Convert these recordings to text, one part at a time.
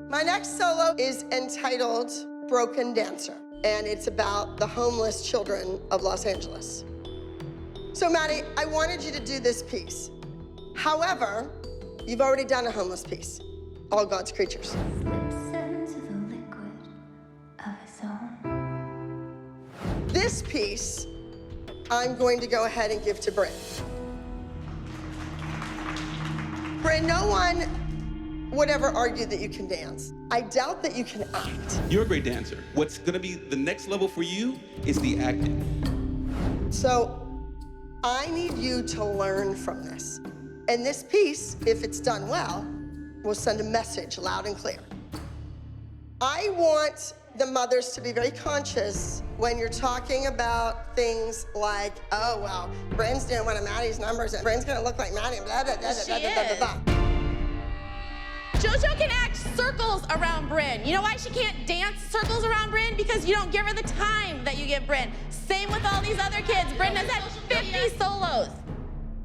My next solo is entitled Broken Dancer, and it's about the homeless children of Los Angeles. So Maddie, I wanted you to do this piece. However, you've already done a homeless piece, All God's Creatures. This piece, I'm going to go ahead and give to Bryn. Bryn, no one would ever argue that you can dance. I doubt that you can act. You're a great dancer. What's gonna be the next level for you is the acting. So I need you to learn from this. And this piece, if it's done well, will send a message loud and clear. I want the mothers to be very conscious when you're talking about things like, oh, well, Bryn's doing one of Maddie's numbers, and Bryn's gonna look like Maddie, blah, blah, blah, blah, blah, blah, blah. JoJo can act circles around Bryn. You know why she can't dance circles around Bryn? Because you don't give her the time that you give Bryn. Same with all these other kids. Bryn has had 50 solos.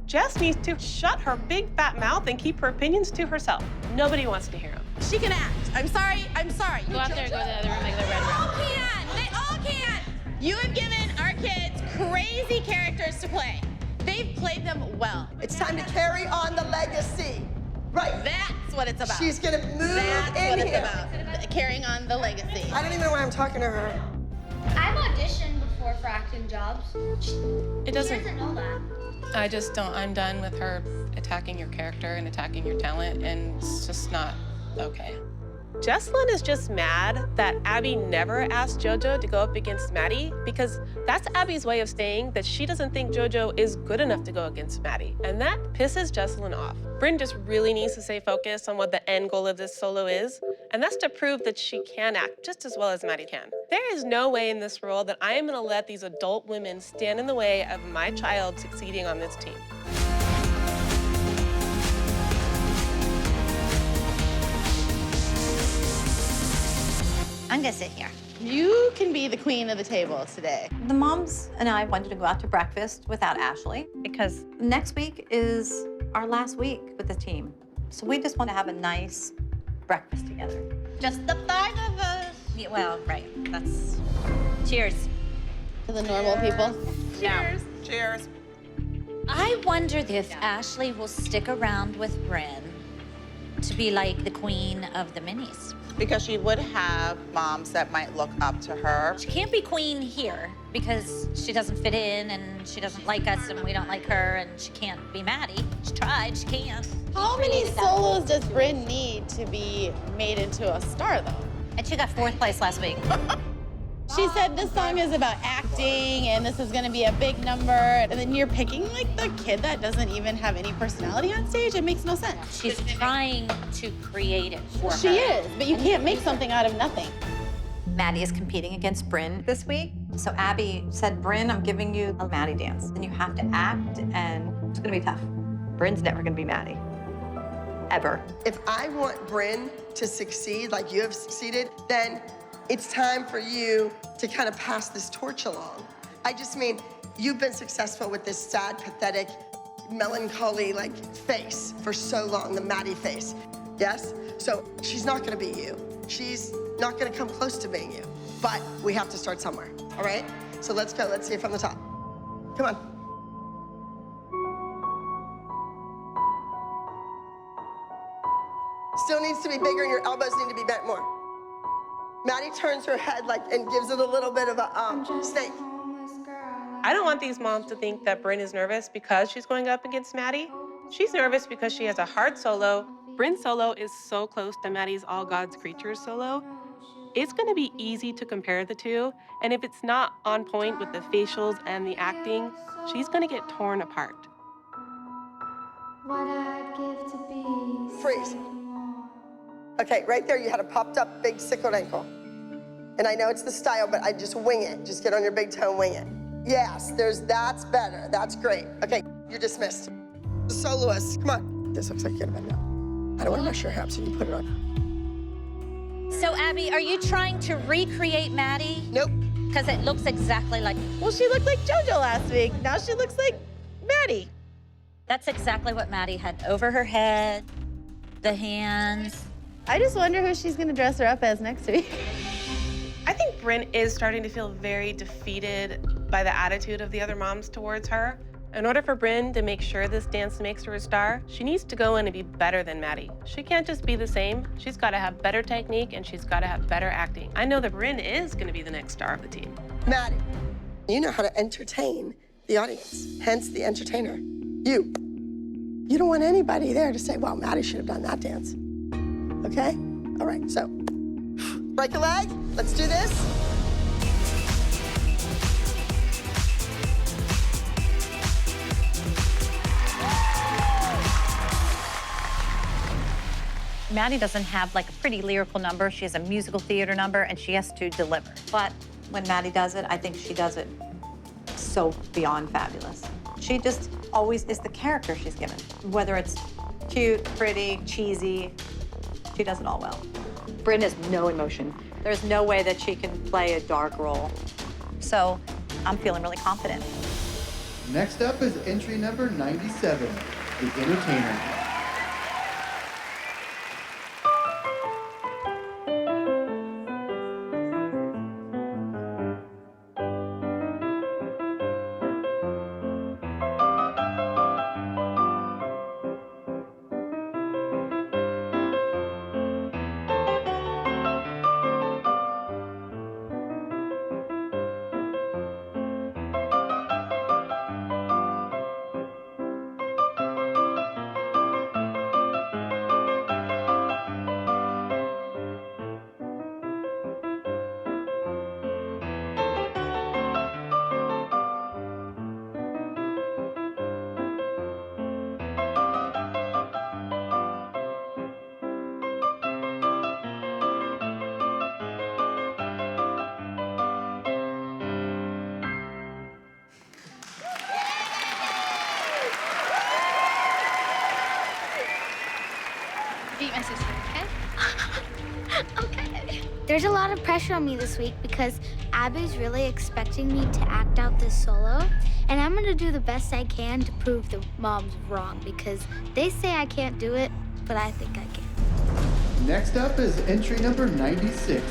Jess needs to shut her big fat mouth and keep her opinions to herself. Nobody wants to hear them. She can act. I'm sorry. Go out there, go to the other room, make the red room. They all can. They all can. You have given our kids crazy characters to play. They've played them well. It's time to carry on the legacy. Right. That's what it's about. She's gonna move That's in what here. it's about. Carrying on the legacy. I don't even know why I'm talking to her. I've auditioned before for acting jobs. It doesn't. She doesn't know that. I just don't. I'm done with her attacking your character and attacking your talent, and it's just not okay. Jesslyn is just mad that Abby never asked JoJo to go up against Maddie because that's Abby's way of saying that she doesn't think JoJo is good enough to go against Maddie. And that pisses Jesslyn off. Bryn just really needs to stay focused on what the end goal of this solo is, and that's to prove that she can act just as well as Maddie can. There is no way in this world that I am gonna let these adult women stand in the way of my child succeeding on this team. I'm gonna sit here. You can be the queen of the table today. The moms and I wanted to go out to breakfast without Ashley because next week is our last week with the team. So we just want to have a nice breakfast together. Just the five of us. Yeah, well, right. That's... Cheers. To the normal people. Cheers. Cheers. I wonder if Ashley will stick around with Bryn to be like the queen of the minis. Because she would have moms that might look up to her. She can't be queen here because she doesn't fit in and she doesn't like us and we don't like her and she can't be Maddie. She tried, she can't. How many solos does Bryn need to be made into a star, though? And she got 4th place last week. She said this song is about acting and this is gonna be a big number. And then you're picking like the kid that doesn't even have any personality on stage. It makes no sense. She's trying to create it for her. She is, but you can't make something out of nothing. Maddie is competing against Bryn this week. So Abby said, Bryn, I'm giving you a Maddie dance. And you have to act, and it's gonna be tough. Bryn's never gonna be Maddie. Ever. If I want Bryn to succeed like you have succeeded, then it's time for you to kind of pass this torch along. I just mean, you've been successful with this sad, pathetic, melancholy, like, face for so long, the Maddie face, yes? So she's not gonna be you. She's not gonna come close to being you. But we have to start somewhere, all right? So let's go, let's see it from the top. Come on. Still needs to be bigger and your elbows need to be bent more. Maddie turns her head like and gives it a little bit of a snake. I don't want these moms to think that Bryn is nervous because she's going up against Maddie. She's nervous because she has a hard solo. Bryn's solo is so close to Maddie's All God's Creatures solo. It's gonna be easy to compare the two, and if it's not on point with the facials and the acting, she's gonna get torn apart. Freeze. Okay, right there you had a popped up big sickled ankle. And I know it's the style, but I just wing it. Just get on your big toe and wing it. Yes, that's better. That's great. Okay, you're dismissed. The soloist, come on. This looks like you're gonna bend down. I don't wanna mess your hair up, so you put it on. So Abby, are you trying to recreate Maddie? Nope. Because it looks exactly like... Well, she looked like JoJo last week. Now she looks like Maddie. That's exactly what Maddie had over her head, the hands. I just wonder who she's gonna dress her up as next week. I think Bryn is starting to feel very defeated by the attitude of the other moms towards her. In order for Bryn to make sure this dance makes her a star, she needs to go in and be better than Maddie. She can't just be the same. She's got to have better technique and she's got to have better acting. I know that Bryn is going to be the next star of the team. Maddie, you know how to entertain the audience, hence the entertainer. You don't want anybody there to say, well, Maddie should have done that dance. Okay? All right, so break a leg. Let's do this. Maddie doesn't have like a pretty lyrical number. She has a musical theater number, and she has to deliver. But when Maddie does it, I think she does it so beyond fabulous. She just always is the character she's given. Whether it's cute, pretty, cheesy, she does it all well. Bryn has no emotion. There's no way that she can play a dark role. So I'm feeling really confident. Next up is entry number 97, The Entertainer. Beat my sister, okay? Okay. There's a lot of pressure on me this week because Abby's really expecting me to act out this solo, and I'm gonna do the best I can to prove the moms wrong because they say I can't do it, but I think I can. Next up is entry number 96,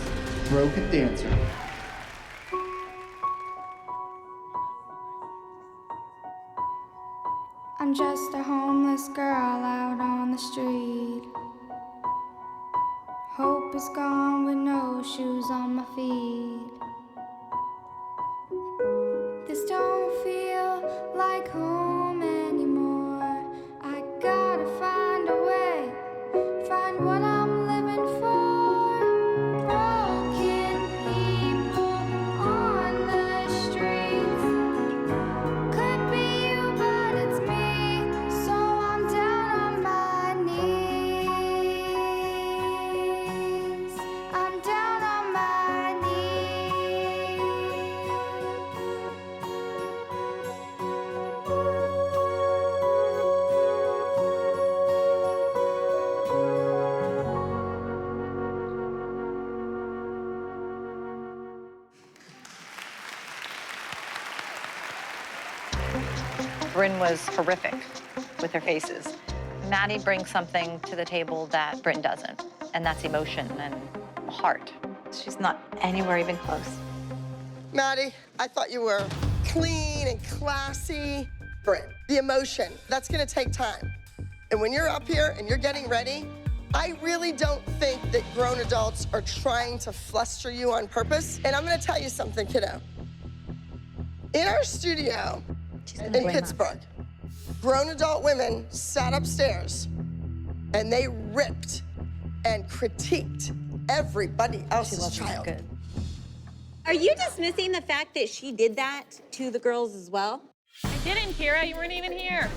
Broken Dancer. I'm just a homeless girl out on the street. Hope is gone with no shoes on my feet. This don't feel like home anymore. I gotta find a way, find what I'm living for. Broken people on the streets. Could be you, but it's me. So I'm down on my knees. I'm down on my knees. Bryn was horrific with her faces. Maddie brings something to the table that Bryn doesn't, and that's emotion and heart. She's not anywhere even close. Maddie, I thought you were clean and classy. Bryn, the emotion, that's gonna take time. And when you're up here and you're getting ready, I really don't think that grown adults are trying to fluster you on purpose. And I'm gonna tell you something, kiddo. In our studio in Pittsburgh, grown adult women sat upstairs and they ripped and critiqued everybody else's child. Good. Are you dismissing the fact that she did that to the girls as well? I didn't, Kira. You weren't even here.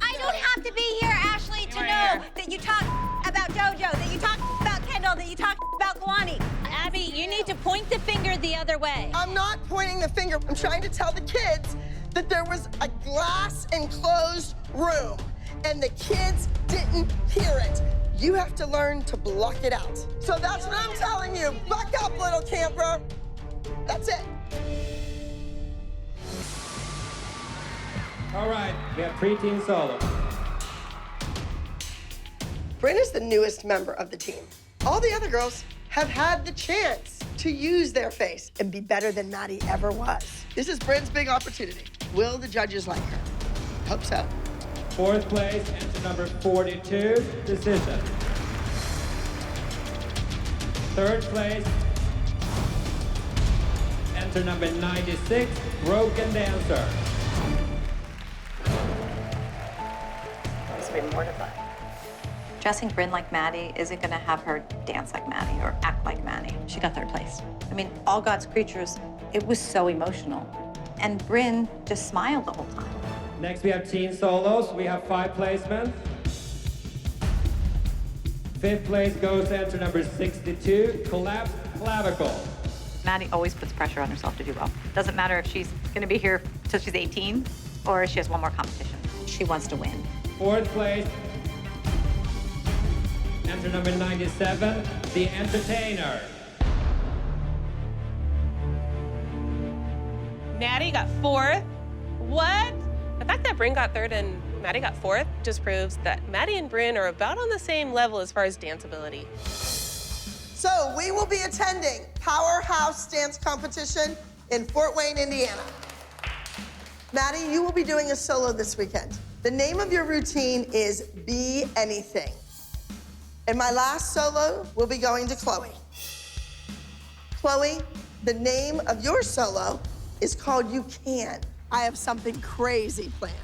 I don't have to be here, Ashley, to know that you talk about JoJo, that you talk about Kendall, that you talk about Kalani. Abby, you need to point the finger the other way. I'm not pointing the finger. I'm trying to tell the kids that there was a glass enclosed room and the kids didn't hear it. You have to learn to block it out. So that's what I'm telling you. Buck up, little camper. That's it. All right, we have preteen solo. Bryn is the newest member of the team. All the other girls have had the chance to use their face and be better than Maddie ever was. This is Bryn's big opportunity. Will the judges like her? Hope so. Fourth place, enter number 42, Decision. Third place, enter number 96, Broken Dancer. Must be mortified. Dressing Bryn like Maddie isn't gonna have her dance like Maddie or act like Maddie. She got third place. I mean, all God's creatures, it was so emotional. And Bryn just smiled the whole time. Next, we have teen solos. We have 5 placements. Fifth place goes to enter number 62, Collapsed Clavicle. Maddie always puts pressure on herself to do well. Doesn't matter if she's gonna be here till she's 18 or she has one more competition. She wants to win. Fourth place, enter number 97, The Entertainer. Maddie got 4th. What? The fact that Bryn got 3rd and Maddie got 4th just proves that Maddie and Bryn are about on the same level as far as dance ability. So we will be attending Powerhouse Dance Competition in Fort Wayne, Indiana. Maddie, you will be doing a solo this weekend. The name of your routine is Be Anything. And my last solo will be going to Chloe. Chloe, the name of your solo is called You Can. I have something crazy planned.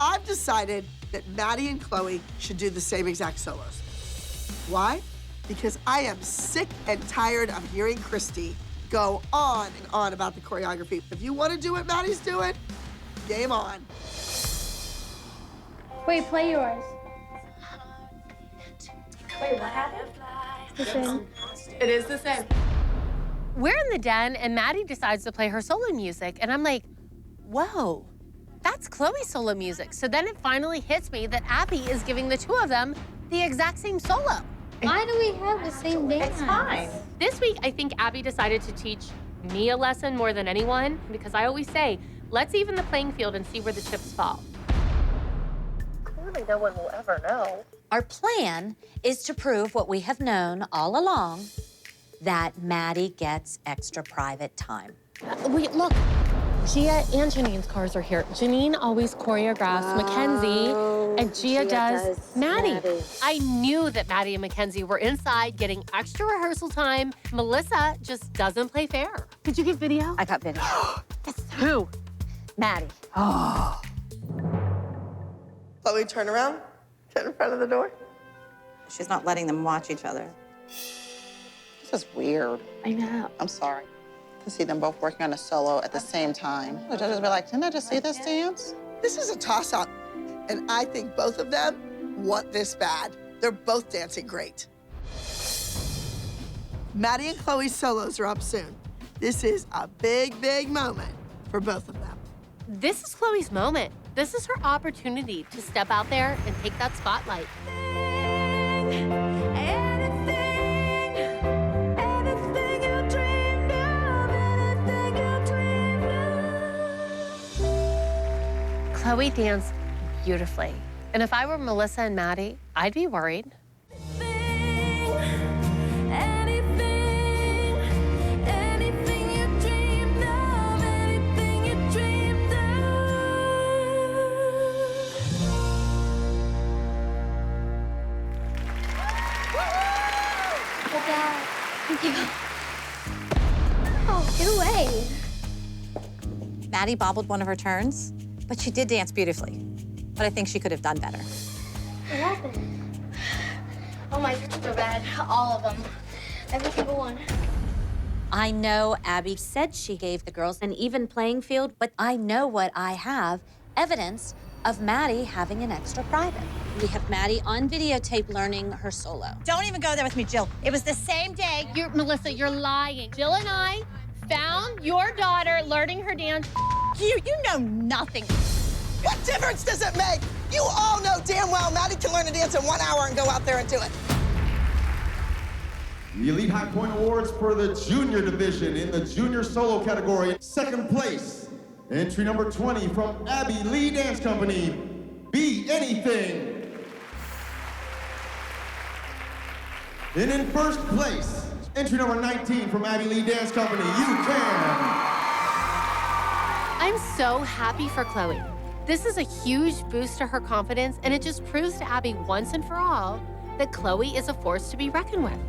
I've decided that Maddie and Chloe should do the same exact solos. Why? Because I am sick and tired of hearing Christy go on and on about the choreography. If you want to do what Maddie's doing, game on. Wait, play yours. Wait, what happened? The same. It is the same. We're in the den, and Maddie decides to play her solo music, and I'm like, whoa, that's Chloe's solo music. So then it finally hits me that Abby is giving the two of them the exact same solo. Why do we have the same dance? It's fine. This week, I think Abby decided to teach me a lesson more than anyone, because I always say, let's even the playing field and see where the chips fall. Clearly, no one will ever know. Our plan is to prove what we have known all along, that Maddie gets extra private time. Wait, look. Gia and Janine's cars are here. Janine always choreographs Mackenzie, and Gia does Maddie. I knew that Maddie and Mackenzie were inside getting extra rehearsal time. Melissa just doesn't play fair. Did you get video? I got video. Who? Maddie. Oh. Chloe, turn around. Get in front of the door. She's not letting them watch each other. This is weird. I know. I'm sorry to see them both working on a solo at the same time. The judges be like, didn't I just see this dance? This is a toss-up, and I think both of them want this bad. They're both dancing great. Maddie and Chloe's solos are up soon. This is a big, big moment for both of them. This is Chloe's moment. This is her opportunity to step out there and take that spotlight. Chloe danced beautifully. And if I were Melissa and Maddie, I'd be worried. Oh, get away. Maddie bobbled one of her turns, but she did dance beautifully. But I think she could have done better. What happened? Oh, my turns are bad. All of them. Every single one. I know Abby said she gave the girls an even playing field, but I know what I have, evidence of Maddie having an extra private. We have Maddie on videotape learning her solo. Don't even go there with me, Jill. It was the same day. Melissa, you're lying. Jill and I found your daughter learning her dance. You know nothing. What difference does it make? You all know damn well Maddie can learn to dance in 1 hour and go out there and do it. The Elite High Point Awards for the junior division in the junior solo category. Second place, entry number 20 from Abby Lee Dance Company, Be Anything. And in first place, entry number 19 from Abby Lee Dance Company, You Can. I'm so happy for Chloe. This is a huge boost to her confidence, and it just proves to Abby once and for all that Chloe is a force to be reckoned with.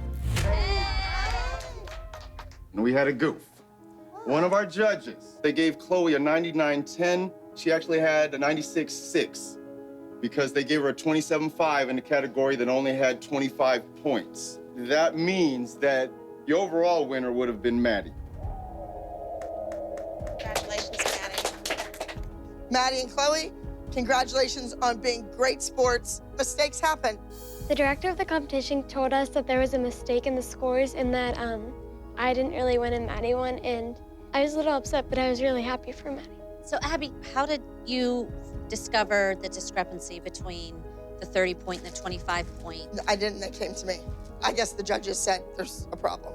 And we had a goof. One of our judges, they gave Chloe a 99.10. She actually had a 96.6 because they gave her a 27.5 in a category that only had 25 points. That means that the overall winner would have been Maddie. Congratulations, Maddie. Maddie and Chloe, congratulations on being great sports. Mistakes happen. The director of the competition told us that there was a mistake in the scores and that I didn't really win and Maddie won, and I was a little upset, but I was really happy for Maddie. So Abby, how did you discover the discrepancy between the 30-point and the 25-point? I didn't, that came to me. I guess the judges said there's a problem.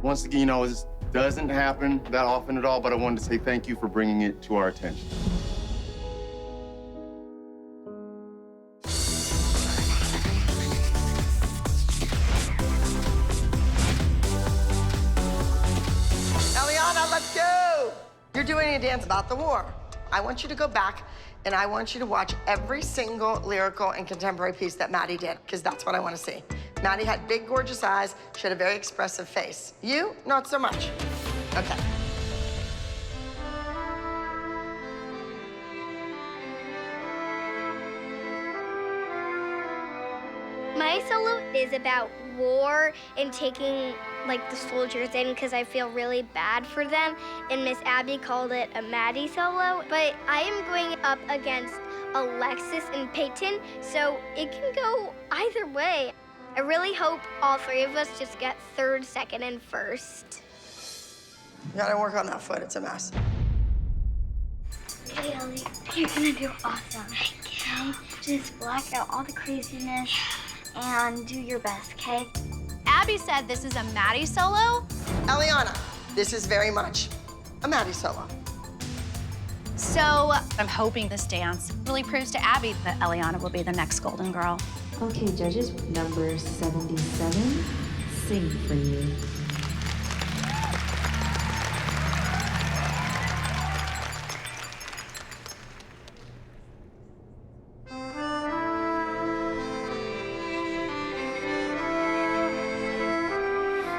Once again, this doesn't happen that often at all, but I wanted to say thank you for bringing it to our attention. Eliana, let's go! You're doing a dance about the war. I want you to go back and I want you to watch every single lyrical and contemporary piece that Maddie did, because that's what I want to see. Maddie had big, gorgeous eyes. She had a very expressive face. You, not so much. Okay. My solo is about war and taking like the soldiers in because I feel really bad for them, and Miss Abby called it a Maddie solo. But I am going up against Alexis and Peyton, so it can go either way. I really hope all three of us just get third, second, and first. You gotta work on that foot, it's a mess. Hey, Ellie, you're gonna do awesome. Thank you. Just block out all the craziness and do your best, okay? Abby said this is a Maddie solo. Eliana, this is very much a Maddie solo. So I'm hoping this dance really proves to Abby that Eliana will be the next Golden Girl. Okay, judges, number 77, Sing for You.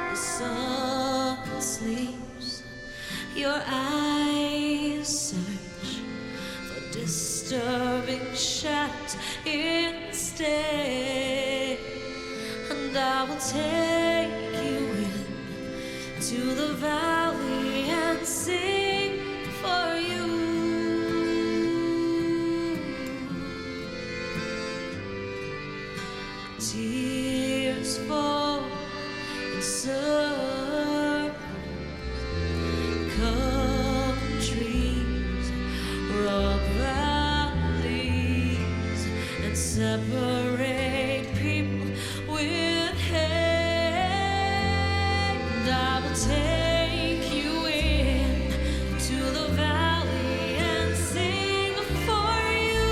The sun sleeps, your eyes search for disturbing shadows instead, and I will take you in to the valley and sing for you. Tears fall in circles, countries, rock valleys, and separate people with hate. I will take you in to the valley and sing for you.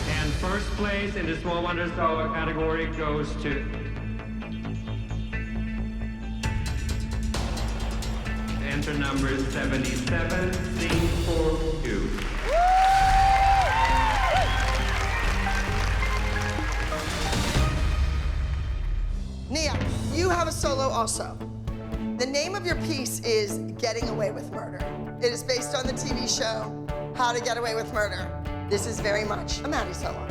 And first place in the Small Wonder Solo category goes to enter number 77, Sing for You. Nia, you have a solo also. The name of your piece is Getting Away with Murder. It is based on the TV show How to Get Away with Murder. This is very much a Maddie solo.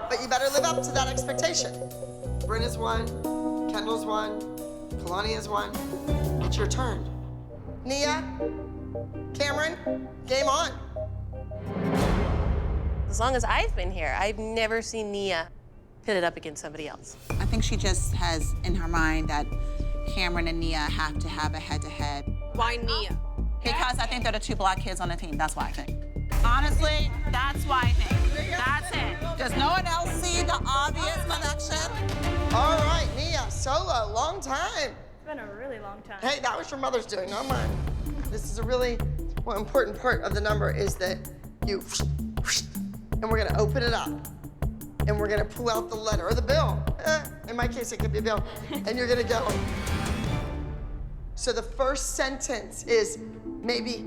But you better live up to that expectation. Brenna's won, Kendall's won, Kalania's won. It's your turn. Nia, Cameron, game on. As long as I've been here, I've never seen Nia pit it up against somebody else. I think she just has in her mind that Cameron and Nia have to have a head-to-head. Why Nia? Because I think they're the two black kids on the team. That's why I think. Honestly, that's why I think. That's it. Does no one else see the obvious connection? All right, Nia, solo, long time. It's been a really long time. Hey, that was your mother's doing, not mine. This is a really important part of the number is that you, and we're gonna open it up. And we're gonna pull out the letter or the bill. In my case, it could be a bill. And you're gonna go. So the first sentence is maybe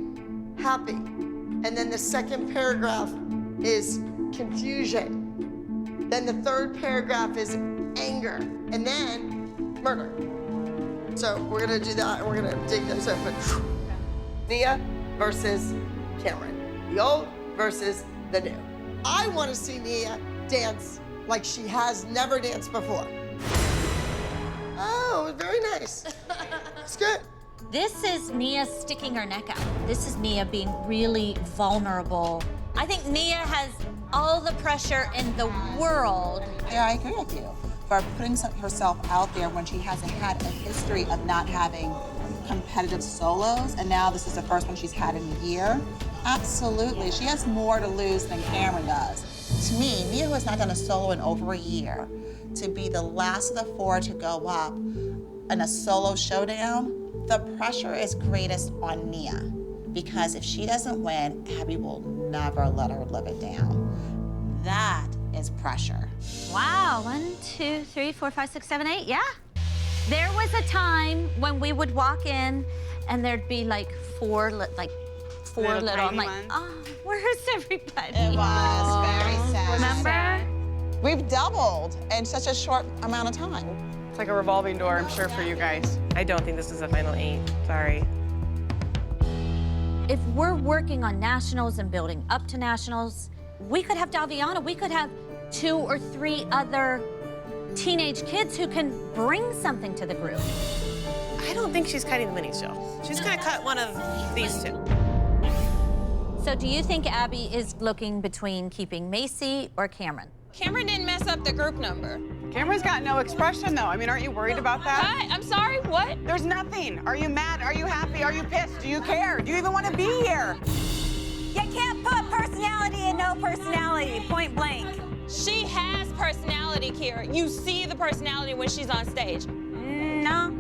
happy. And then the second paragraph is confusion. Then the third paragraph is anger. And then murder. So we're gonna do that and we're gonna dig those open. Nia versus Cameron. The old versus the new. I wanna see Nia dance like she has never danced before. Oh, very nice. It's good. This is Nia sticking her neck out. This is Nia being really vulnerable. I think Nia has all the pressure in the world. Yeah, I agree with you. For putting herself out there when she hasn't had a history of not having competitive solos, and now this is the first one she's had in a year. Absolutely, she has more to lose than Cameron does. To me, Nia, who has not done a solo in over a year, to be the last of the four to go up in a solo showdown, the pressure is greatest on Nia. Because if she doesn't win, Abby will never let her live it down. That is pressure. Wow, 1, 2, 3, 4, 5, 6, 7, 8, yeah. There was a time when we would walk in and there'd be like four little, I'm like, oh, where's everybody? It was very sad. Remember? We've doubled in such a short amount of time. It's like a revolving door, I'm sure, for you guys. I don't think this is a final 8. Sorry. If we're working on nationals and building up to nationals, we could have Daviana, we could have 2 or 3 other teenage kids who can bring something to the group. I don't think she's cutting the mini show. She's gonna cut one of these 2. So do you think Abby is looking between keeping Macy or Cameron? Cameron didn't mess up the group number. Cameron's got no expression, though. I mean, aren't you worried about that? Hi, I'm sorry, what? There's nothing. Are you mad? Are you happy? Are you pissed? Do you care? Do you even want to be here? You can't put personality in no personality, point blank. She has personality, Kira. You see the personality when she's on stage. No.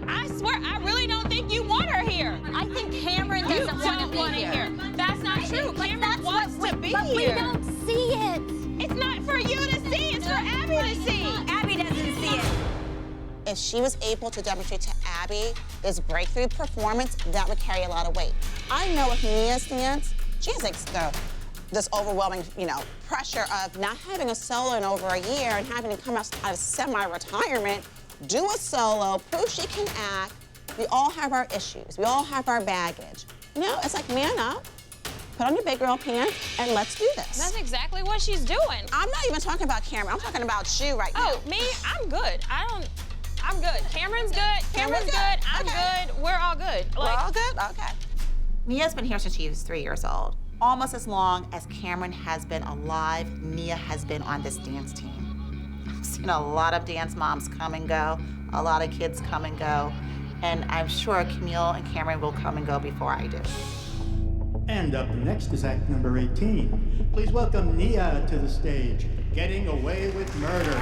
I swear, I really don't think you want her here. I think Cameron doesn't want to be here. That's not true. Cameron wants to be but here. we don't see it. It's not for you to see. It's for Abby to see. Abby doesn't see it. If she was able to demonstrate to Abby this breakthrough performance, that would carry a lot of weight. I know with Nia's dance, she has this overwhelming, pressure of not having a solo in over a year and having to come out of semi-retirement, do a solo, prove she can act. We all have our issues. We all have our baggage. It's like, man up, put on your big girl pants, and let's do this. That's exactly what she's doing. I'm not even talking about Cameron. I'm talking about you right now. Oh, me? I'm good. I'm good. Cameron's good. Cameron's good. I'm good. We're all good. We're all good? Okay. Nia's been here since she was 3 years old. Almost as long as Cameron has been alive, Nia has been on this dance team. I've seen a lot of dance moms come and go, a lot of kids come and go, and I'm sure Camille and Cameron will come and go before I do. And up next is act number 18. Please welcome Nia to the stage, Getting Away with Murder.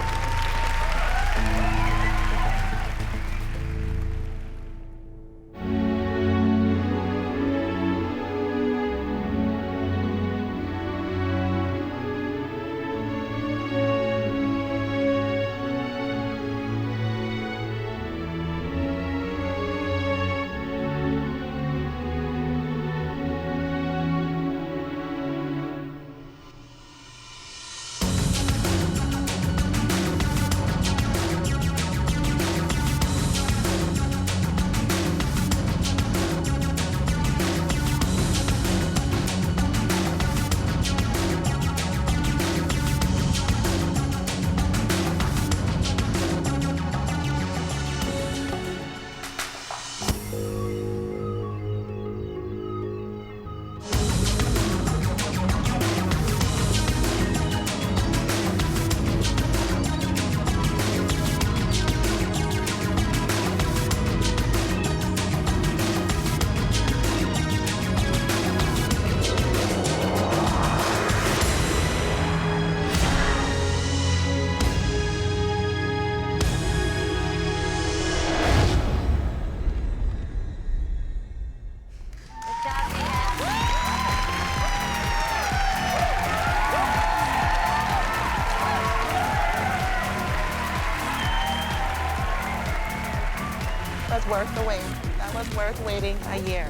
That's worth the wait. That was worth waiting a year.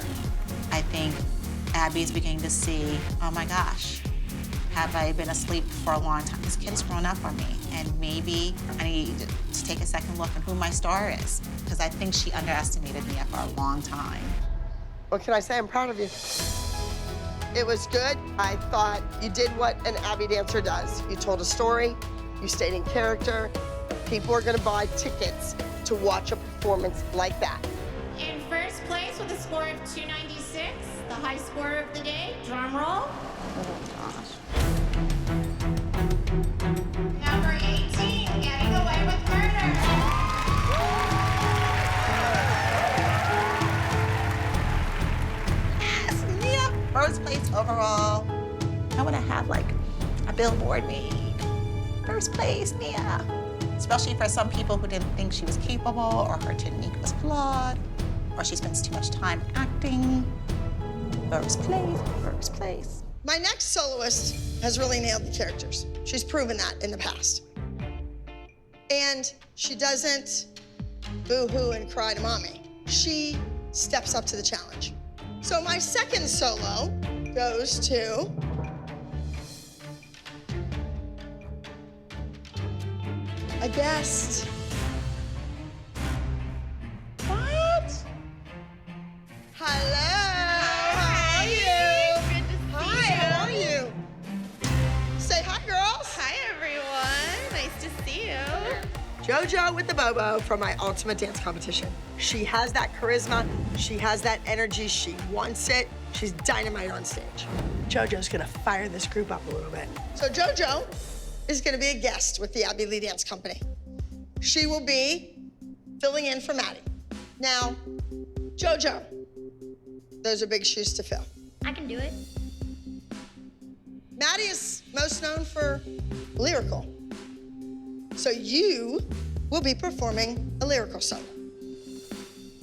I think Abby's beginning to see, oh my gosh, have I been asleep for a long time? This kid's grown up on me, and maybe I need to take a second look at who my star is, because I think she underestimated me for a long time. What can I say? I'm proud of you. It was good. I thought you did what an Abby dancer does. You told a story, you stayed in character. People are gonna buy tickets to watch a performance like that. In first place with a score of 296, the high scorer of the day, drum roll. Oh gosh. Number 18, Getting Away with Murder. Yes, Nia, first place overall. I want to have like a billboard made. First place, Nia. Especially for some people who didn't think she was capable, or her technique was flawed, or she spends too much time acting. First place, first place. My next soloist has really nailed the characters. She's proven that in the past. And she doesn't boo-hoo and cry to mommy. She steps up to the challenge. So my second solo goes to a guest. What? Hello. How are you? Good to see Hi, how are you? Say hi, girls. Hi, everyone. Nice to see you. JoJo with the Bobo from my Ultimate Dance Competition. She has that charisma. She has that energy. She wants it. She's dynamite on stage. JoJo's gonna fire this group up a little bit. So JoJo is gonna be a guest with the Abby Lee Dance Company. She will be filling in for Maddie. Now, JoJo, those are big shoes to fill. I can do it. Maddie is most known for lyrical. So you will be performing a lyrical solo.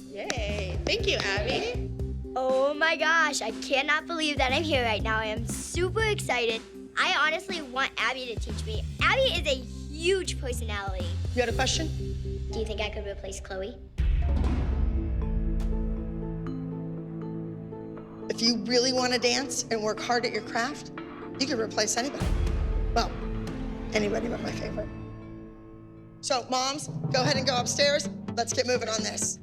Yay. Thank you, Abby. Oh my gosh, I cannot believe that I'm here right now. I am super excited. I honestly want Abby to teach me. Abby is a huge personality. You had a question? Do you think I could replace Chloe? If you really want to dance and work hard at your craft, you can replace anybody. Well, anybody but my favorite. So, moms, go ahead and go upstairs. Let's get moving on this.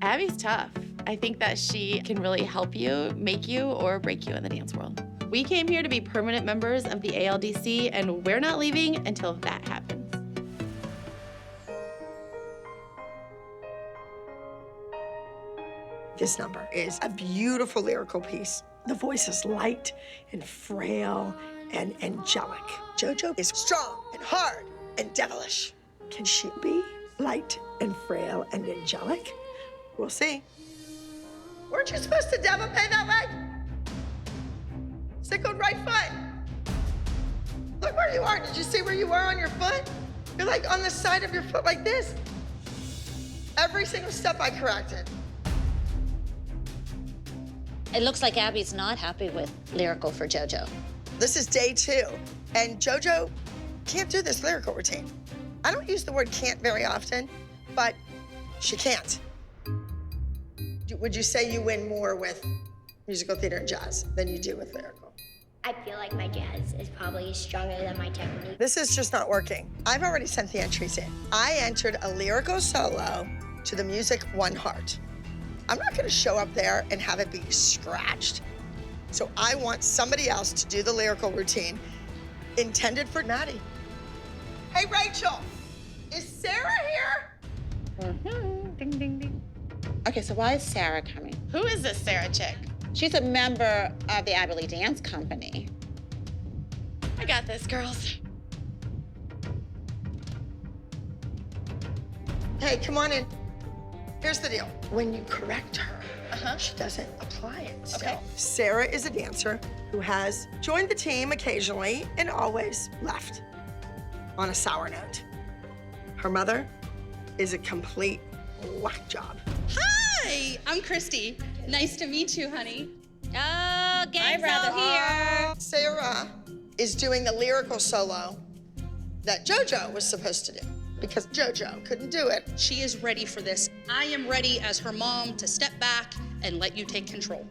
Abby's tough. I think that she can really help you, make you, or break you in the dance world. We came here to be permanent members of the ALDC, and we're not leaving until that happens. This number is a beautiful lyrical piece. The voice is light and frail and angelic. JoJo is strong and hard and devilish. Can she be light and frail and angelic? We'll see. Weren't you supposed to devil pay that way? Sickled right foot. Look where you are. Did you see where you are on your foot? You're like on the side of your foot like this. Every single step I corrected. It looks like Abby's not happy with lyrical for JoJo. This is day 2, and JoJo can't do this lyrical routine. I don't use the word can't very often, but she can't. Would you say you win more with musical theater and jazz than you do with lyrical? I feel like my jazz is probably stronger than my technique. This is just not working. I've already sent the entries in. I entered a lyrical solo to the music One Heart. I'm not gonna show up there and have it be scratched. So I want somebody else to do the lyrical routine intended for Maddie. Hey, Rachel, is Sarah here? Ding, ding, ding. Okay, so why is Sarah coming? Who is this Sarah chick? She's a member of the Abby Lee Dance Company. I got this, girls. Hey, come on in. Here's the deal. When you correct her, she doesn't apply it still. Okay. Sarah is a dancer who has joined the team occasionally and always left on a sour note. Her mother is a complete whack job. Hi, I'm Christy. Nice to meet you, honey. Oh, gang's all here. Sarah is doing the lyrical solo that JoJo was supposed to do because JoJo couldn't do it. She is ready for this. I am ready as her mom to step back and let you take control.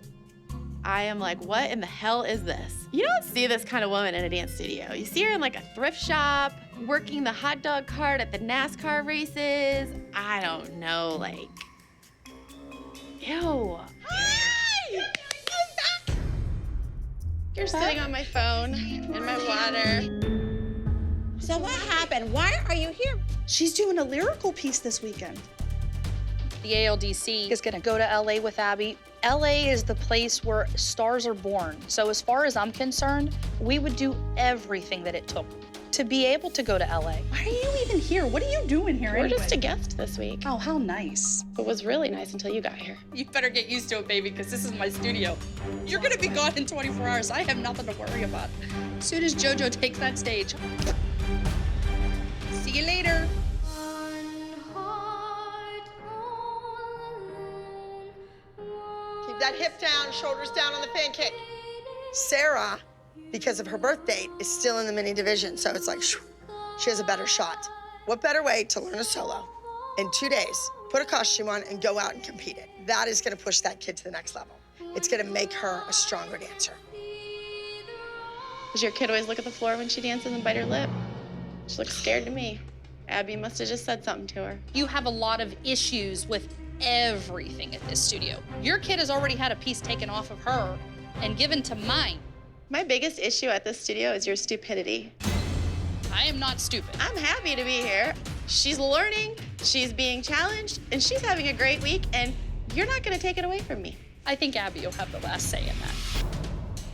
I am like, what in the hell is this? You don't see this kind of woman in a dance studio. You see her in like a thrift shop, working the hot dog cart at the NASCAR races. I don't know, like, ew. Hi! I'm back! You're sitting on my phone and my water. So what happened? Why are you here? She's doing a lyrical piece this weekend. The ALDC is gonna go to LA with Abby. LA is the place where stars are born. So as far as I'm concerned, we would do everything that it took to be able to go to LA. Why are you even here? What are you doing here We're anyway? just a guest this week. Oh, how nice. It was really nice until you got here. You better get used to it, baby, because this is my studio. You're gonna be gone in 24 hours. I have nothing to worry about. As soon as JoJo takes that stage. See you later. Keep that hip down, shoulders down on the pancake. Sarah, because of her birth date, is still in the mini division, so it's like, shoo, she has a better shot. What better way to learn a solo in 2 days, put a costume on, and go out and compete it? That is gonna push that kid to the next level. It's gonna make her a stronger dancer. Does your kid always look at the floor when she dances and bite her lip? She looks scared to me. Abby must have just said something to her. You have a lot of issues with everything at this studio. Your kid has already had a piece taken off of her and given to mine. My biggest issue at this studio is your stupidity. I am not stupid. I'm happy to be here. She's learning, she's being challenged, and she's having a great week, and you're not gonna take it away from me. I think Abby will have the last say in that.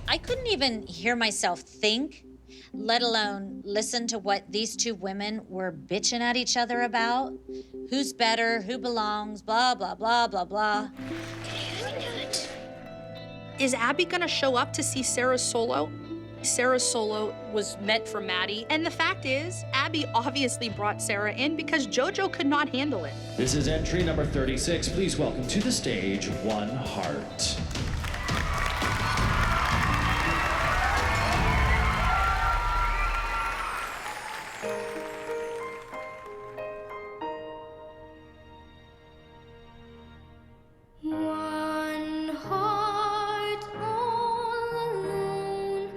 I couldn't even hear myself think, let alone listen to what these two women were bitching at each other about. Who's better, who belongs, blah, blah, blah, blah, blah. Is Abby gonna show up to see Sarah's solo? Sarah's solo was meant for Maddie, and the fact is, Abby obviously brought Sarah in because JoJo could not handle it. This is entry number 36. Please welcome to the stage, One Heart. One heart all alone.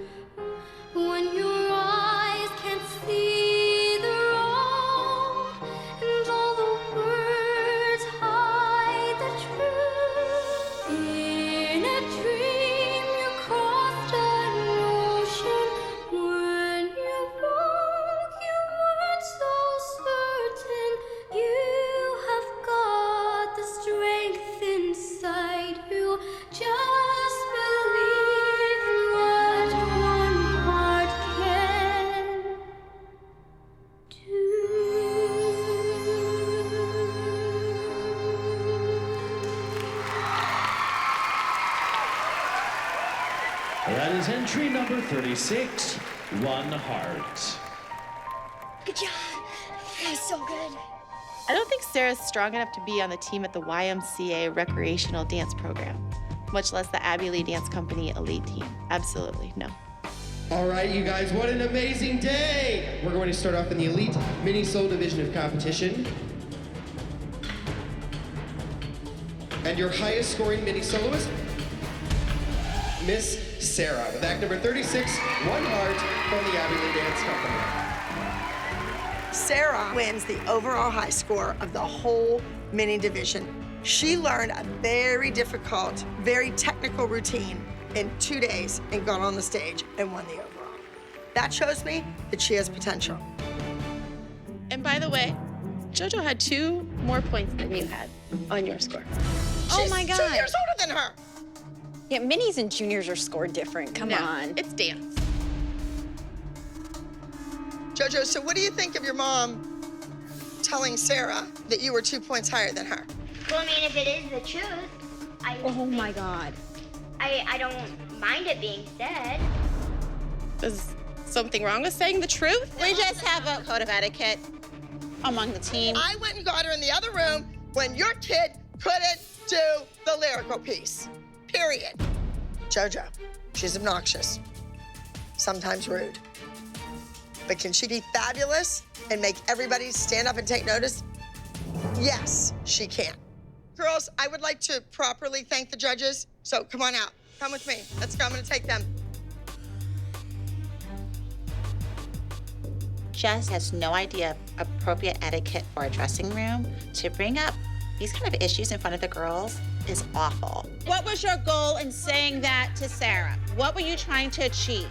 When your eyes can't see the wrong, and all the words hide the truth. In a dream you crossed an ocean. When you woke, you weren't so certain. You have got the strength inside you. Just believe in what one heart can That is entry number 36, One Heart. Good job. That was so good. I don't think Sarah's strong enough to be on the team at the YMCA recreational dance program, much less the Abby Lee Dance Company elite team. Absolutely, no. All right, you guys, what an amazing day! We're going to start off in the Elite Mini Soul Division of competition. And your highest scoring mini soloist, Miss Sarah, with act number 36, One Heart from the Abby Lee Dance Company. Sarah wins the overall high score of the whole mini division. She learned a very difficult, very technical routine in 2 days and got on the stage and won the overall. That shows me that she has potential. And by the way, JoJo had 2 more points than you had on your score. She's 2 years older than her. Yeah, minis and juniors are scored different. Come No, on. it's dance. JoJo, so what do you think of your mom telling Sarah that you were 2 points higher than her? Well, I mean, if it is the truth, Oh my God. I don't mind it being said. Is something wrong with saying the truth? We just have a code of etiquette among the team. I went and got her in the other room when your kid couldn't do the lyrical piece, period. JoJo, she's obnoxious, sometimes rude. But can she be fabulous and make everybody stand up and take notice? Yes, she can. Girls, I would like to properly thank the judges. So come on out. Come with me. Let's go. I'm going to take them. Jess has no idea appropriate etiquette for a dressing room. To bring up these kind of issues in front of the girls is awful. What was your goal in saying that to Sarah? What were you trying to achieve?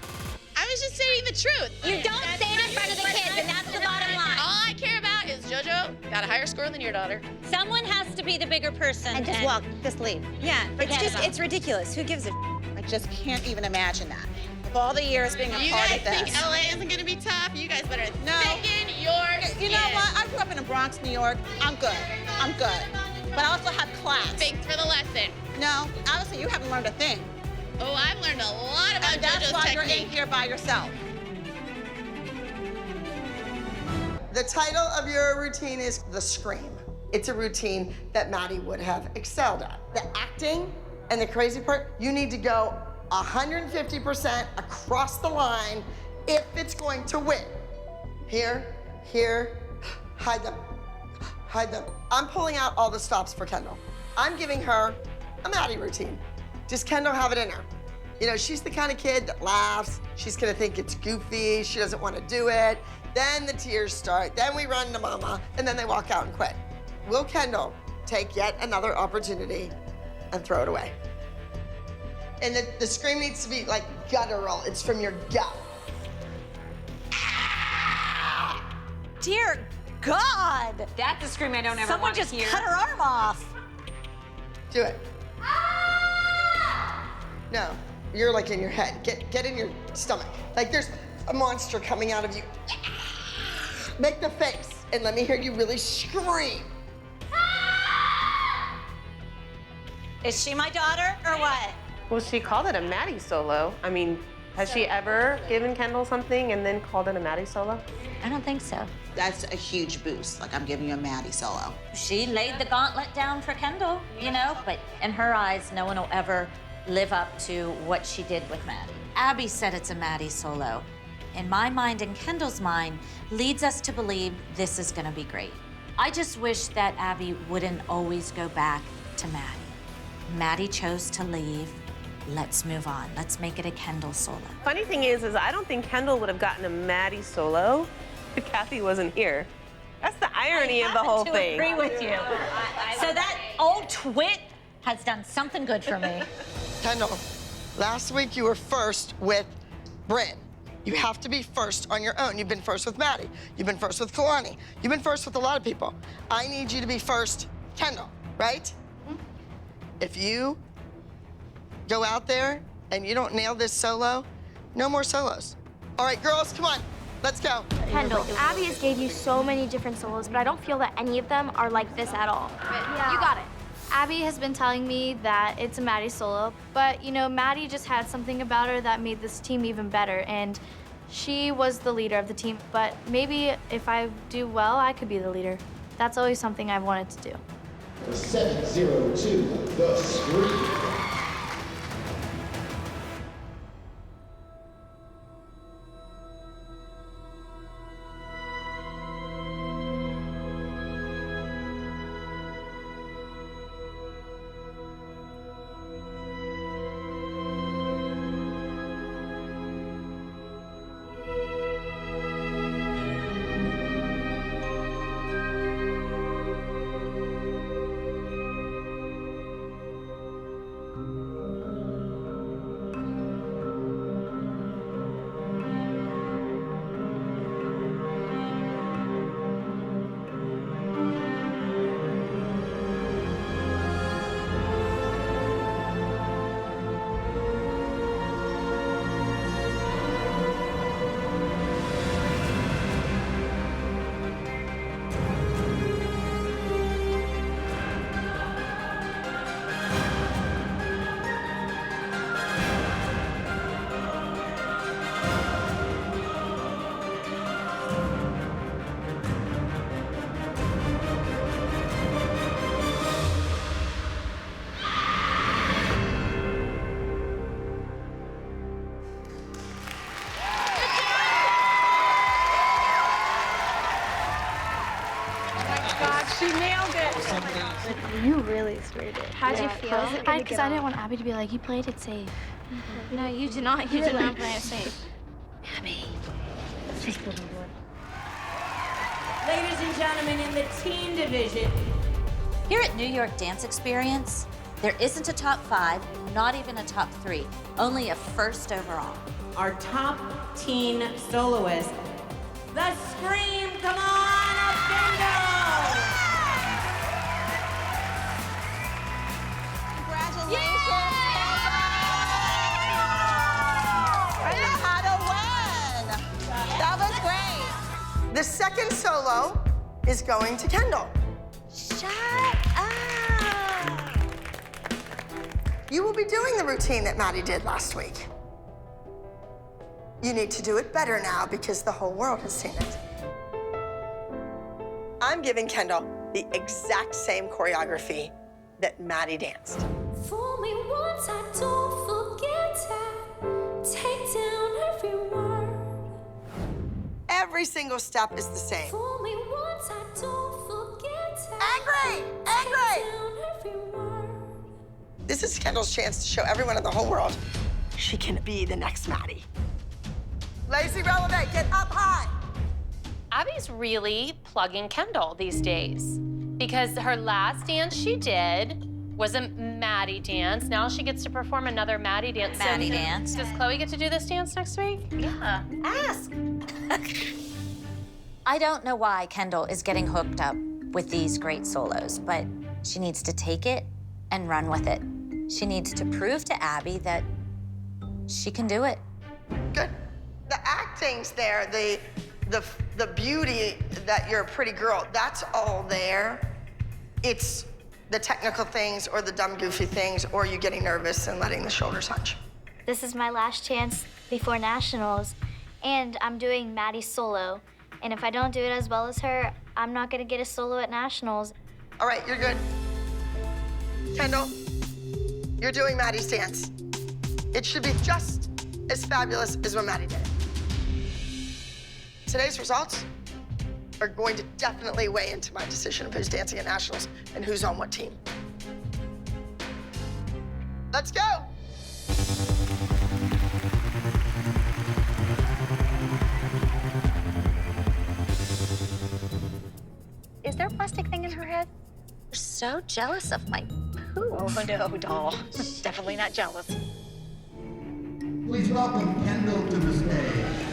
I was just stating the truth. You don't say it in front of the kids, and that's the bottom line. All I care about is JoJo got a higher score than your daughter. Someone has to be the bigger person. And just walk, just leave. Yeah, It's ridiculous. Who gives a I just can't even imagine that. Of all the years being a You part guys of this. think LA isn't gonna be tough? You guys better No. thicken your You know what? I grew up in the Bronx, New York. I'm good. I'm good. But I also have class. Thanks for the lesson. No, honestly, you haven't learned a thing. Oh, I've learned a lot about And that's JoJo's why technique. you're in here by yourself. The title of your routine is The Scream. It's a routine that Maddie would have excelled at. The acting and the crazy part, you need to go 150% across the line if it's going to win. Here, hide them, hide them. I'm pulling out all the stops for Kendall. I'm giving her a Maddie routine. Does Kendall have it in her? You know, she's the kind of kid that laughs. She's gonna think it's goofy. She doesn't want to do it. Then the tears start. Then we run to mama, and then they walk out and quit. Will Kendall take yet another opportunity and throw it away? And the scream needs to be like guttural. It's from your gut. Dear God! That's a scream I don't ever Someone want to just hear. cut her arm off. Do it. No, you're like in your head. Get in your stomach. Like there's a monster coming out of you. Make the face, and let me hear you really scream. Is she my daughter or what? Well, she called it a Maddie solo. I mean, has she ever given Kendall something and then called it a Maddie solo? I don't think so. That's a huge boost. Like, I'm giving you a Maddie solo. She laid the gauntlet down for Kendall, you know? But in her eyes, no one will ever live up to what she did with Maddie. Abby said it's a Maddie solo. In my mind and Kendall's mind, leads us to believe this is gonna be great. I just wish that Abby wouldn't always go back to Maddie. Maddie chose to leave. Let's move on. Let's make it a Kendall solo. Funny thing is I don't think Kendall would have gotten a Maddie solo if Kathy wasn't here. That's the irony of the whole thing. I agree with you. So that old twit has done something good for me. Kendall, last week you were first with Bryn. You have to be first on your own. You've been first with Maddie. You've been first with Kalani. You've been first with a lot of people. I need you to be first, Kendall, right? If you go out there and you don't nail this solo, no more solos. All right, girls, come on, let's go. Kendall, Abby has gave you so many different solos, but I don't feel that any of them are like this at all. You got it. Abby has been telling me that it's a Maddie solo, but you know, Maddie just had something about her that made this team even better, and she was the leader of the team, but maybe if I do well, I could be the leader. That's always something I've wanted to do. 702, The Scream. You really sweared it. How'd you feel? Because I didn't want Abby to be like, you played it safe. No, you did not. You did not play it safe. Abby. Ladies and gentlemen, in the teen division. Here at New York Dance Experience, there isn't a top 5, not even a top 3, only a first overall. Our top teen soloist, the Scream, come on, of Kendall! Congratulations, Kendall! You had a win! That was great. The second solo is going to Kendall. Shut up! You will be doing the routine that Maddie did last week. You need to do it better now because the whole world has seen it. I'm giving Kendall the exact same choreography that Maddie danced. Fool me once, I don't forget it. Take down every word. Every single step is the same. Fool me once, I don't forget it. Angry! Angry! Take down every word. This is Kendall's chance to show everyone in the whole world she can be the next Maddie. Lazy Relevant, get up high! Abby's really plugging Kendall these days because her last dance she did was a Maddie dance. Now she gets to perform another Maddie dance. Maddie dance. Does Chloe get to do this dance next week? Yeah, ask. I don't know why Kendall is getting hooked up with these great solos, but she needs to take it and run with it. She needs to prove to Abby that she can do it. Good. The acting's there, the beauty that you're a pretty girl, that's all there. It's the technical things or the dumb, goofy things or you getting nervous and letting the shoulders hunch. This is my last chance before nationals, and I'm doing Maddie's solo. And if I don't do it as well as her, I'm not gonna get a solo at nationals. All right, you're good. Kendall, you're doing Maddie's dance. It should be just as fabulous as when Maddie did it. Today's results are going to definitely weigh into my decision of who's dancing at nationals and who's on what team. Let's go. Is there a plastic thing in her head? You're so jealous of my poo. Oh no, doll. Definitely not jealous. Please welcome Kendall to the stage.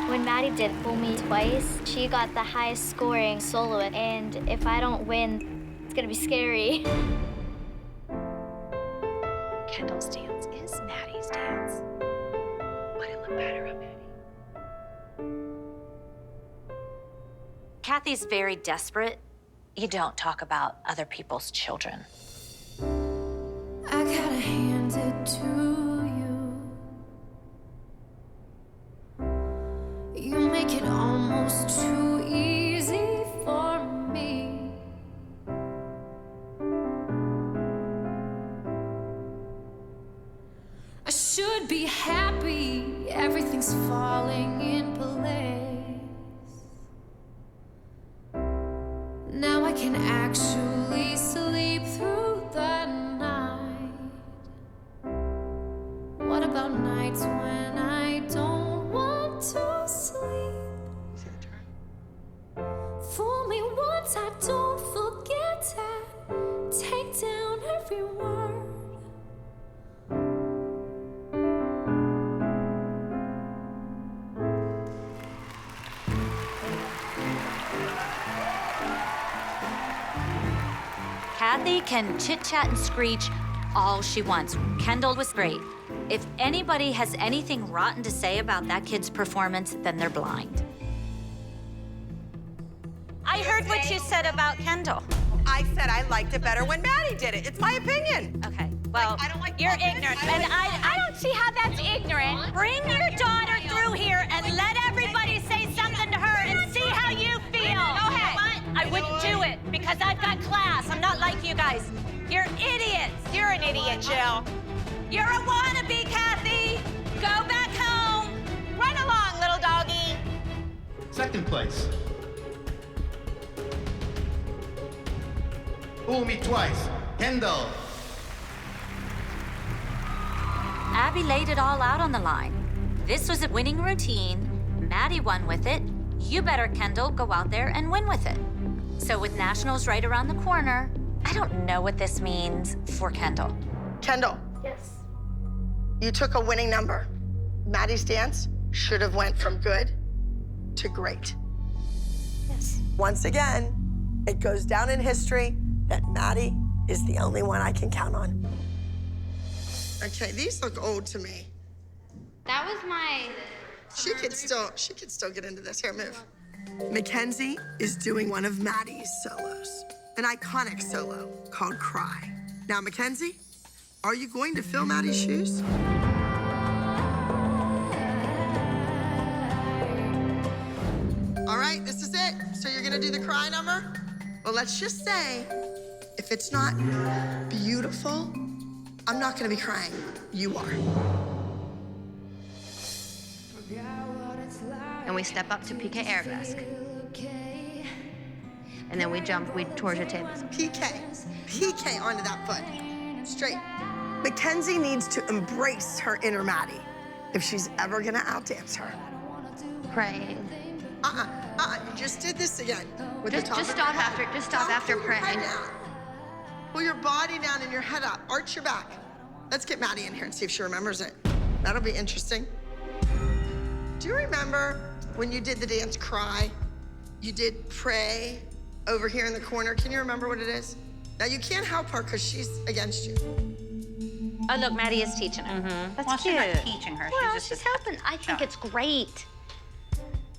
When Maddie did Fool Me Twice, she got the highest scoring soloist, and if I don't win, it's gonna be scary. Kendall's dance is Maddie's dance. But it looked better on Maddie. Kathy's very desperate. You don't talk about other people's children. I gotta hand it to you. You make it almost too easy for me. I should be happy, everything's falling in place. Now I can actually sleep through the night. What about nights when I don't want to sleep? Fool me once, I don't forget it. Take down every word. Kathy can chit-chat and screech all she wants. Kendall was great. If anybody has anything rotten to say about that kid's performance, then they're blind. I heard what you said about Kendall. I said I liked it better when Maddie did it. It's my opinion. Okay, well, you're ignorant, and I don't see how that's ignorant. Bring your daughter through here and let everybody say something to her and see how you feel. Go ahead. I wouldn't do it because I've got class. I'm not like you guys. You're idiots. You're an idiot, Jill. You're a wannabe, Kathy. Go back home. Run along, little doggy. Second place. Fool me twice. Kendall. Abby laid it all out on the line. This was a winning routine. Maddie won with it. You better, Kendall, go out there and win with it. So with nationals right around the corner, I don't know what this means for Kendall. Kendall. Yes. You took a winning number. Maddie's dance should have went from good to great. Yes. Once again, it goes down in history that Maddie is the only one I can count on. Okay, these look old to me. That was my... She could still get into this. Here, move. Mackenzie is doing one of Maddie's solos, an iconic solo called Cry. Now, Mackenzie, are you going to fill Maddie's shoes? All right, this is it. So you're gonna do the Cry number? Well, let's just say, if it's not beautiful, I'm not gonna be crying. You are. And we step up to PK Arabesque. And then we jump towards your tables. PK onto that foot. Straight. Mackenzie needs to embrace her inner Maddie if she's ever gonna outdance her. Praying. You just did this again. With Just the top of stop your head. after. Just stop after Pull your head praying. down. Pull your body down and your head up. Arch your back. Let's get Maddie in here and see if she remembers it. That'll be interesting. Do you remember when you did the dance Cry? You did Pray over here in the corner. Can you remember what it is? Now, you can't help her because she's against you. Oh, look, Maddie is teaching her. That's Well, cute. she's not teaching her. Well, She's just helping. I think it's great.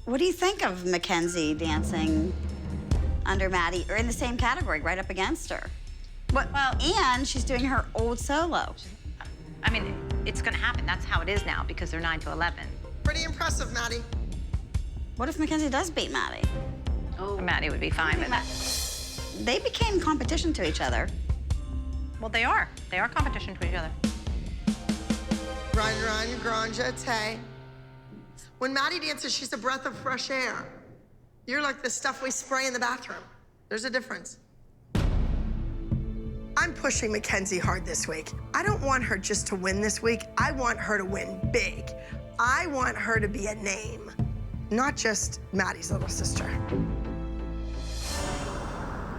What do you think of Mackenzie dancing under Maddie, or in the same category, right up against her? Well, and she's doing her old solo. I mean, it's gonna happen. That's how it is now because they're 9 to 11. Pretty impressive, Maddie. What if Mackenzie does beat Maddie? Oh, Maddie would be fine with that. They became competition to each other. Well, they are. They are competition to each other. Run, Granja, Tay. When Maddie dances, she's a breath of fresh air. You're like the stuff we spray in the bathroom. There's a difference. I'm pushing Mackenzie hard this week. I don't want her just to win this week. I want her to win big. I want her to be a name, not just Maddie's little sister.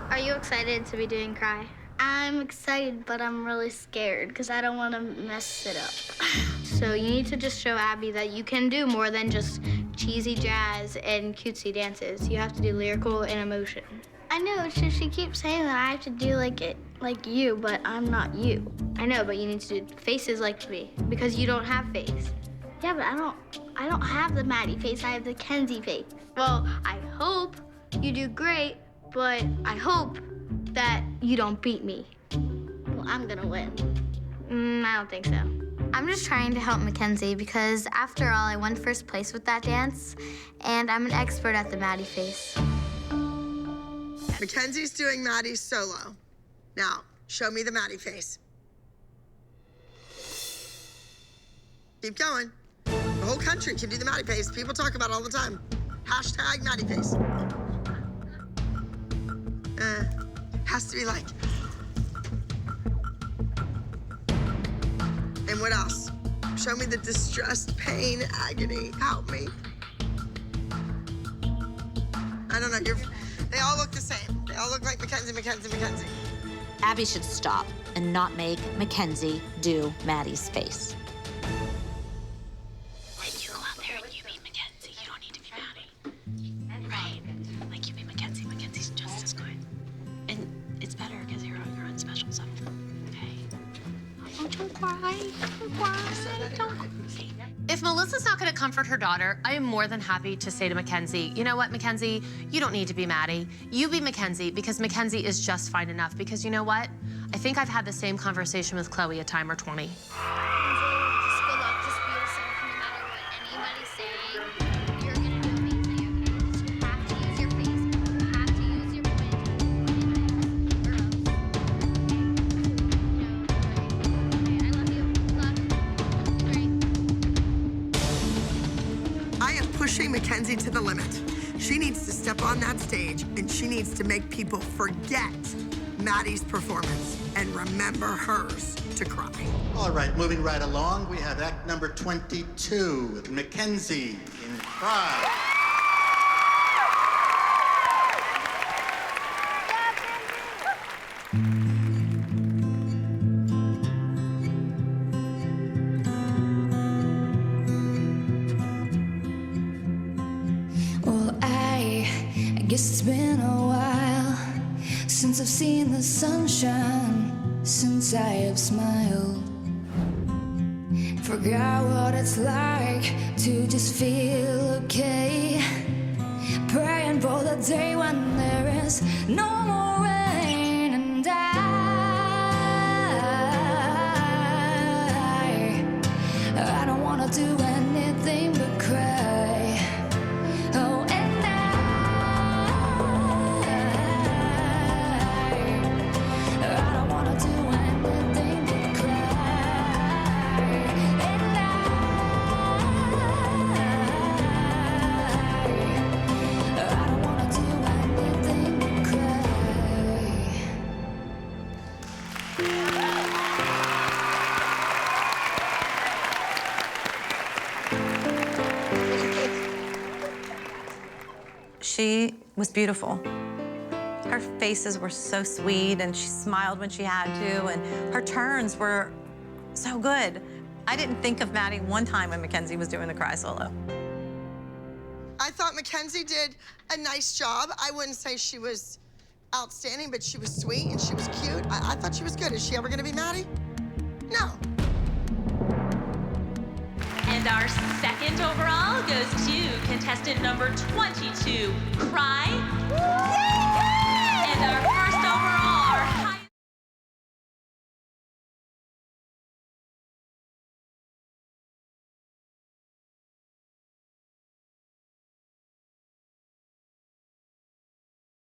Are you excited to be doing Cry? I'm excited, but I'm really scared because I don't want to mess it up. So you need to just show Abby that you can do more than just cheesy jazz and cutesy dances. You have to do lyrical and emotion. I know, so she keeps saying that I have to do like you, but I'm not you. I know, but you need to do faces like me because you don't have face. Yeah, but I don't have the Maddie face. I have the Kenzie face. Well, I hope you do great, but I hope that you don't beat me. Well, I'm gonna win. I don't think so. I'm just trying to help Mackenzie because after all, I won first place with that dance, and I'm an expert at the Maddie face. Mackenzie's doing Maddie's solo. Now, show me the Maddie face. Keep going. The whole country can do the Maddie face. People talk about it all the time. Hashtag Maddie face. Has to be like. And what else? Show me the distressed pain, agony. Help me. I don't know. They all look the same. They all look like Mackenzie. Abby should stop and not make Mackenzie do Maddie's face. Like, you go out there and you beat Mackenzie. You don't need to be Maddie. Right. Like, you beat Mackenzie. Mackenzie's just as good. And it's better because you're on special stuff. Okay. Oh, don't cry. Don't cry. Don't cry. If Melissa's not going to comfort her daughter, I am more than happy to say to Mackenzie, you know what, Mackenzie, you don't need to be Maddie. You be Mackenzie because Mackenzie is just fine enough. Because you know what? I think I've had the same conversation with Chloe a time or 20. Pushing Mackenzie to the limit. She needs to step on that stage and she needs to make people forget Maddie's performance and remember hers to cry. All right, moving right along, we have act number 22 with Mackenzie in Cry. Well, I guess it's been a while since I've seen the sunshine, since I have smiled. Forgot what it's like to just feel okay. Praying for the day when there is no more rain. And I don't wanna do anything but cry. Oh, and I don't wanna do anything but cry. And I don't wanna do anything but cry. She was beautiful. Her faces were so sweet, and she smiled when she had to, and her turns were so good. I didn't think of Maddie one time when Mackenzie was doing the cry solo. I thought Mackenzie did a nice job. I wouldn't say she was outstanding, but she was sweet and she was cute. I thought she was good. Is she ever gonna be Maddie? No. And our second overall goes to contestant number 22, Cry. And our